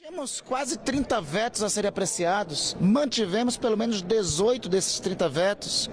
Temos quase 30 vetos a serem apreciados, mantivemos pelo menos 18 desses 30 vetos.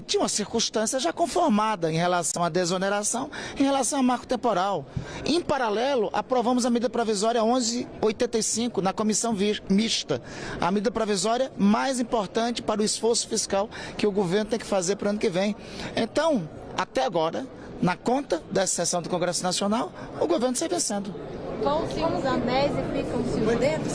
Tinha uma circunstância já conformada em relação à desoneração, em relação ao marco temporal. Em paralelo, aprovamos a medida provisória 1185 na comissão mista, a medida provisória mais importante para o esforço fiscal que o governo tem que fazer para o ano que vem. Então, até agora, na conta dessa sessão do Congresso Nacional, o governo sai vencendo. Vão-se os anéis e ficam-se os dedos?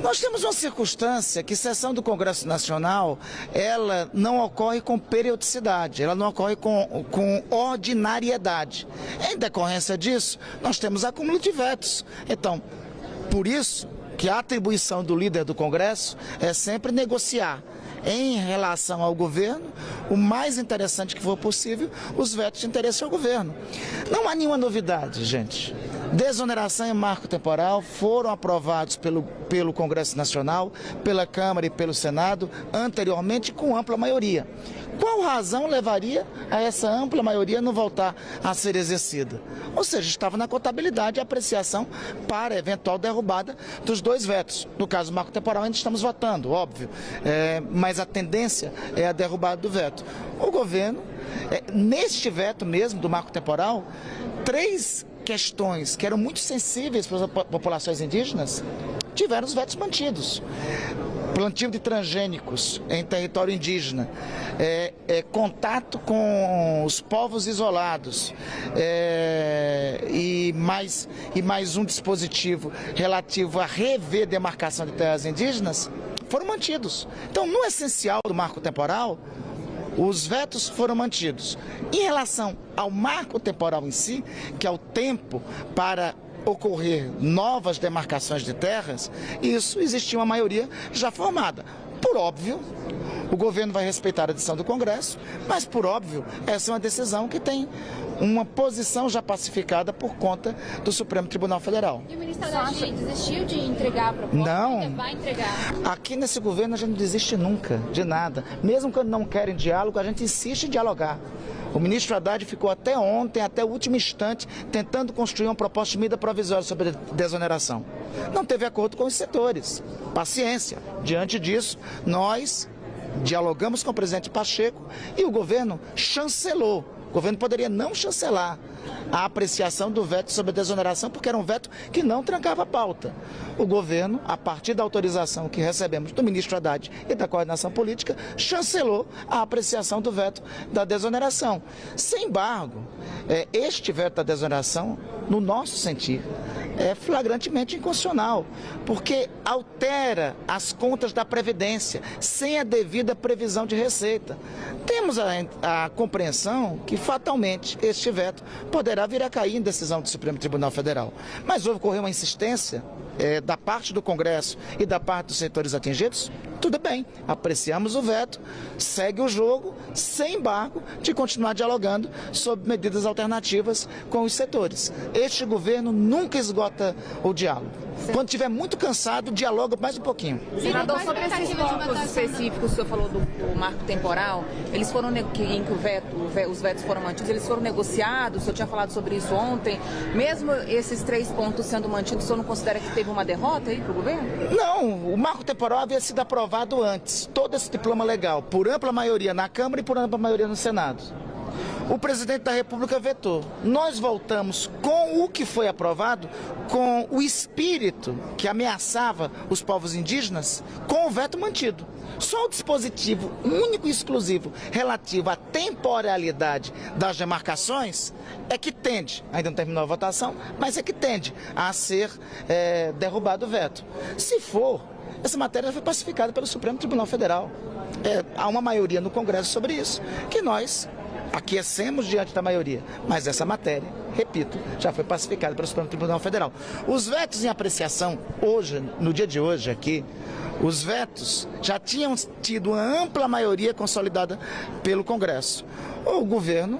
Nós temos uma circunstância que sessão do Congresso Nacional, ela não ocorre com periodicidade, ela não ocorre com ordinariedade. Em decorrência disso, nós temos acúmulo de vetos. Então, por isso que a atribuição do líder do Congresso é sempre negociar em relação ao governo, o mais interessante que for possível, os vetos de interesse ao governo. Não há nenhuma novidade, gente. Desoneração e marco temporal foram aprovados pelo Congresso Nacional, pela Câmara e pelo Senado, anteriormente com ampla maioria. Qual razão levaria a essa ampla maioria não voltar a ser exercida? Ou seja, estava na contabilidade a apreciação para eventual derrubada dos dois vetos. No caso do marco temporal, ainda estamos votando, óbvio, mas a tendência é a derrubada do veto. O governo, neste veto mesmo do marco temporal, 3 questões que eram muito sensíveis para as populações indígenas tiveram os vetos mantidos. Plantio de transgênicos em território indígena, contato com os povos isolados e mais um dispositivo relativo a rever demarcação de terras indígenas foram mantidos. Então, no essencial do marco temporal, os vetos foram mantidos. Em relação ao marco temporal em si, que é o tempo para ocorrer novas demarcações de terras, isso existia uma maioria já formada. Por óbvio, o governo vai respeitar a decisão do Congresso, mas por óbvio, essa é uma decisão que tem uma posição já pacificada por conta do Supremo Tribunal Federal. E o ministro Haddad desistiu de entregar a proposta? Não. Ainda vai entregar? Aqui nesse governo a gente não desiste nunca de nada. Mesmo quando não querem diálogo, a gente insiste em dialogar. O ministro Haddad ficou até ontem, até o último instante, tentando construir uma proposta de medida provisória sobre desoneração. Não teve acordo com os setores. Paciência. Diante disso, nós dialogamos com o presidente Pacheco e o governo chancelou. O governo poderia não chancelar a apreciação do veto sobre a desoneração, porque era um veto que não trancava a pauta. O governo, a partir da autorização que recebemos do ministro Haddad e da coordenação política, chancelou a apreciação do veto da desoneração. Sem embargo, este veto da desoneração, no nosso sentir, é flagrantemente inconstitucional, porque altera as contas da Previdência sem a devida previsão de receita. Temos a compreensão que, fatalmente, este veto poderá vir a cair em decisão do Supremo Tribunal Federal. Mas ocorreu uma insistência da parte do Congresso e da parte dos setores atingidos? Tudo bem, apreciamos o veto, segue o jogo, sem embargo, de continuar dialogando sobre medidas alternativas com os setores. Este governo nunca esgota o diálogo. Quando estiver muito cansado, dialoga mais um pouquinho. Senador, sobre esses pontos específicos que o senhor falou do marco temporal, eles foram em que os vetos foram mantidos, eles foram negociados, o senhor tinha falado sobre isso ontem. Mesmo esses 3 pontos sendo mantidos, o senhor não considera que teve uma derrota aí para o governo? Não, o marco temporal havia sido aprovado antes, todo esse diploma legal, por ampla maioria na Câmara e por ampla maioria no Senado. O presidente da República vetou. Nós voltamos com o que foi aprovado, com o espírito que ameaçava os povos indígenas, com o veto mantido. Só o dispositivo único e exclusivo relativo à temporalidade das demarcações é que tende, ainda não terminou a votação, mas é que tende a ser derrubado o veto. Se for, essa matéria foi pacificada pelo Supremo Tribunal Federal. Há uma maioria no Congresso sobre isso, que nós aquecemos diante da maioria, mas essa matéria, repito, já foi pacificada pelo Supremo Tribunal Federal. Os vetos em apreciação, hoje, no dia de hoje aqui, os vetos já tinham tido uma ampla maioria consolidada pelo Congresso. o governo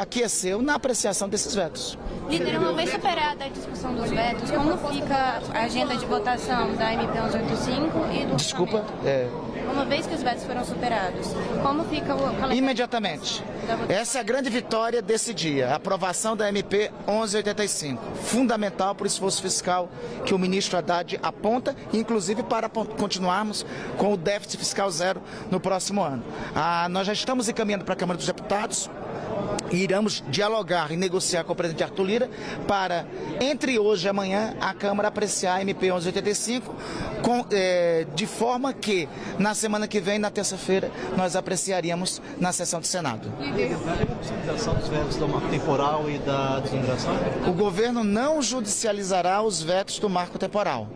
aqueceu na apreciação desses vetos. Líder, uma vez superada a discussão dos vetos, como fica a agenda de votação da MP 1185 e do Desculpa. orçamento? Uma vez que os vetos foram superados, como fica o calendário? Imediatamente. Essa é a grande vitória desse dia, a aprovação da MP 1185. Fundamental para o esforço fiscal que o ministro Haddad aponta, inclusive para continuarmos com o déficit fiscal zero no próximo ano. Nós já estamos encaminhando para a Câmara dos Deputados. E iremos dialogar e negociar com o presidente Arthur Lira para, entre hoje e amanhã, a Câmara apreciar a MP 1185, de forma que, na semana que vem, na terça-feira, nós apreciaríamos na sessão do Senado. A possibilização dos vetos do marco temporal e da desoneração? O governo não judicializará os vetos do marco temporal.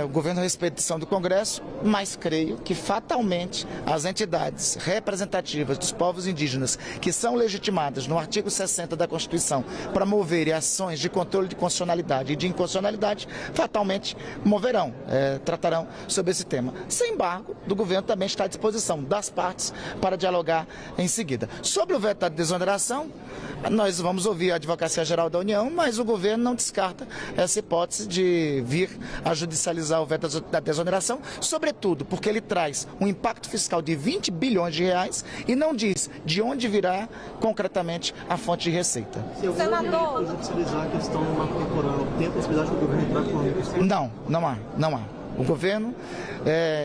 O governo respeita a decisão do Congresso, mas creio que fatalmente as entidades representativas dos povos indígenas que são legitimadas no artigo 60 da Constituição para moverem ações de controle de constitucionalidade e de inconstitucionalidade, fatalmente moverão, tratarão sobre esse tema. Sem embargo, do governo também está à disposição das partes para dialogar em seguida. Sobre o veto da desoneração, nós vamos ouvir a Advocacia Geral da União, mas o governo não descarta essa hipótese de vir a judicializar o veto da desoneração, sobretudo porque ele traz um impacto fiscal de 20 bilhões de reais e não diz de onde virá concretamente a fonte de receita. Se o senador judicializar a questão do marco temporal, tem a possibilidade do governo entrar com Não há. O governo,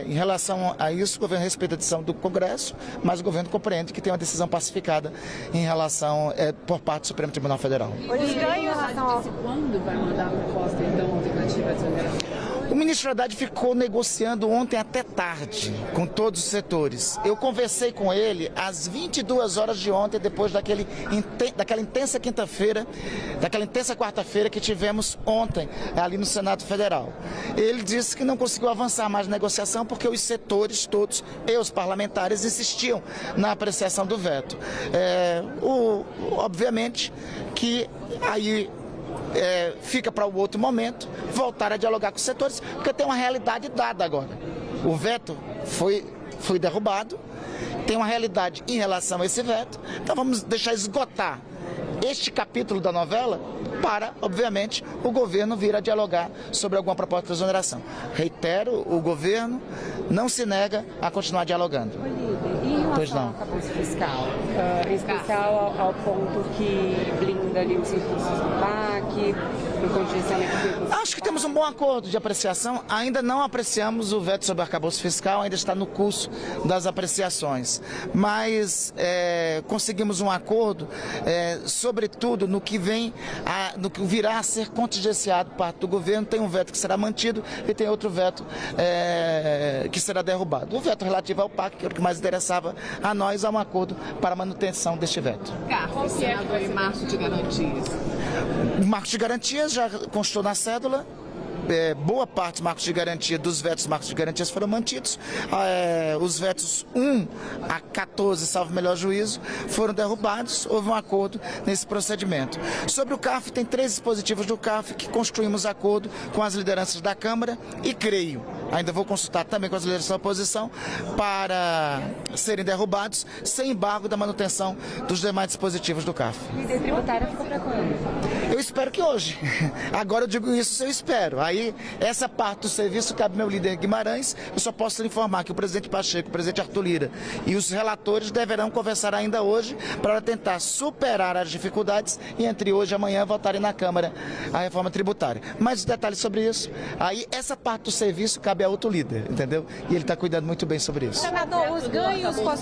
em relação a isso, o governo respeita a decisão do Congresso, mas o governo compreende que tem uma decisão pacificada em relação, por parte do Supremo Tribunal Federal. Quando vai mandar a proposta, então, alternativa de desoneração? O ministro Haddad ficou negociando ontem até tarde com todos os setores. Eu conversei com ele às 22 horas de ontem, depois daquela intensa quinta-feira, daquela intensa quarta-feira que tivemos ontem ali no Senado Federal. Ele disse que não conseguiu avançar mais na negociação porque os setores todos e os parlamentares insistiam na apreciação do veto. Obviamente que aí fica para o outro momento voltar a dialogar com os setores, porque tem uma realidade dada agora. O veto foi derrubado, tem uma realidade em relação a esse veto, então vamos deixar esgotar este capítulo da novela para, obviamente, o governo vir a dialogar sobre alguma proposta de exoneração. Reitero, o governo não se nega a continuar dialogando. Em relação ao arcabouço fiscal, em especial ao ponto que blinda ali os recursos do PAC, do contingenciamento do recurso. Acho que temos um bom acordo de apreciação. Ainda não apreciamos o veto sobre o arcabouço fiscal, ainda está no curso das apreciações. Mas conseguimos um acordo, sobretudo no que no que virá a ser contingenciado por parte do governo. Tem um veto que será mantido e tem outro veto que será derrubado. O veto relativo ao PAC, que é o que mais interessava a nós, há um acordo para a manutenção deste veto. Carlos, senador, e marco de garantias? O marco de garantias já constou na cédula. Boa parte dos marcos de garantia, dos vetos dos marcos de garantias foram mantidos. Os vetos 1 a 14, salvo melhor juízo, foram derrubados. Houve um acordo nesse procedimento. Sobre o CARF, tem 3 dispositivos do CARF que construímos acordo com as lideranças da Câmara e creio, ainda vou consultar também com as lideranças da oposição, para serem derrubados sem embargo da manutenção dos demais dispositivos do CARF. A medida tributária ficou para quando? Eu espero que hoje. Agora eu digo isso se eu espero. Aí, essa parte do serviço cabe meu líder Guimarães. Eu só posso informar que o presidente Pacheco, o presidente Arthur Lira e os relatores deverão conversar ainda hoje para tentar superar as dificuldades e entre hoje e amanhã votarem na Câmara a reforma tributária. Mas os detalhes sobre isso, aí essa parte do serviço cabe a outro líder, entendeu? E ele está cuidando muito bem sobre isso. Senador, os ganhos com a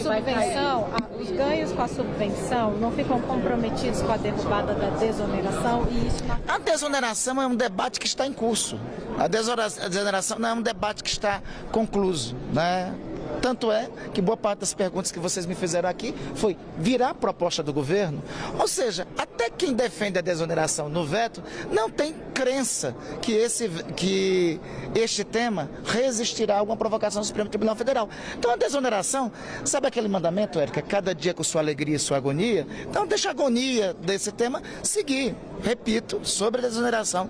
subvenção não ficam comprometidos com a derrubada da desoneração? E isso A desoneração é um debate que está em curso. A desoneração não é um debate que está concluso, né? Tanto é que boa parte das perguntas que vocês me fizeram aqui foi virar a proposta do governo. Ou seja, até quem defende a desoneração no veto não tem crença que este tema resistirá a alguma provocação do Supremo Tribunal Federal. Então a desoneração, sabe aquele mandamento, Érica? Cada dia com sua alegria e sua agonia? Então deixa a agonia desse tema seguir. Repito, sobre a desoneração.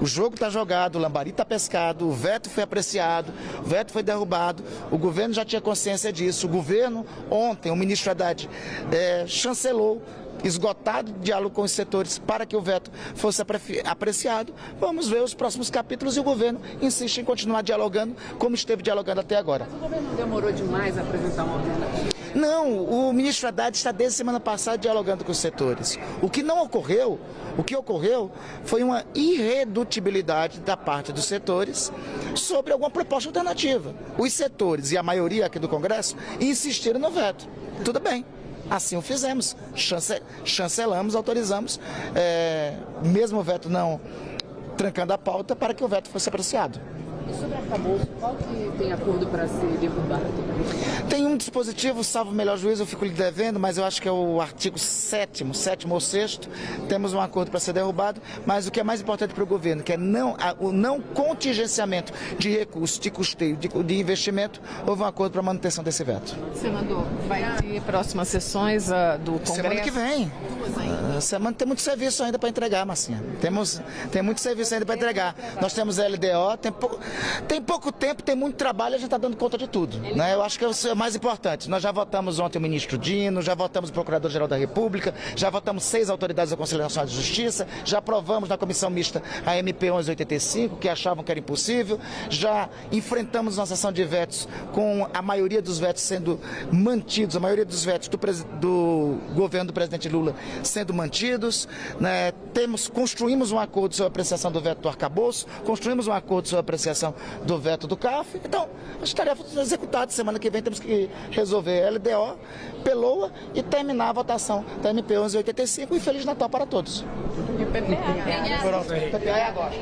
O jogo está jogado, o lambari está pescado, o veto foi apreciado, o veto foi derrubado, o governo já tinha consciência disso. O governo, ontem, o ministro Haddad chancelou, esgotado o diálogo com os setores para que o veto fosse apreciado. Vamos ver os próximos capítulos e o governo insiste em continuar dialogando como esteve dialogando até agora. Mas o governo demorou demais a apresentar uma alternativa? Não, o ministro Haddad está desde semana passada dialogando com os setores. O que ocorreu foi uma irredutibilidade da parte dos setores sobre alguma proposta alternativa. Os setores e a maioria aqui do Congresso insistiram no veto. Tudo bem. Assim o fizemos, chancelamos, autorizamos, mesmo o veto não trancando a pauta, para que o veto fosse apreciado. E sobre arcabouço, qual que tem acordo para ser derrubado? Tem um dispositivo, salvo o melhor juízo, eu fico lhe devendo, mas eu acho que é o artigo 7º ou 6º, temos um acordo para ser derrubado, mas o que é mais importante para o governo, que é o não contingenciamento de recursos, de custeio, de investimento, houve um acordo para a manutenção desse veto. Senador, vai ter próximas sessões do Congresso? Semana que vem. Semana tem muito serviço ainda para entregar, Marcinha. Tem muito serviço ainda para entregar. Nós temos LDO, tem pouco tempo, tem muito trabalho, a gente está dando conta de tudo. Né? Eu acho que é o mais importante. Nós já votamos ontem o ministro Dino, já votamos o Procurador-Geral da República, já votamos 6 autoridades da Conselho Nacional de Justiça, já aprovamos na comissão mista a MP 1185, que achavam que era impossível, já enfrentamos uma sessão de vetos com a maioria dos vetos sendo mantidos, a maioria dos vetos do governo do presidente Lula sendo mantidos, né? Construímos um acordo sobre a apreciação do veto do arcabouço, construímos um acordo sobre a apreciação do veto do CAF. Então, as tarefas executadas, semana que vem temos que resolver LDO, PELOA e terminar a votação da MP 1185 e Feliz Natal para todos. PPA. PPA é agora.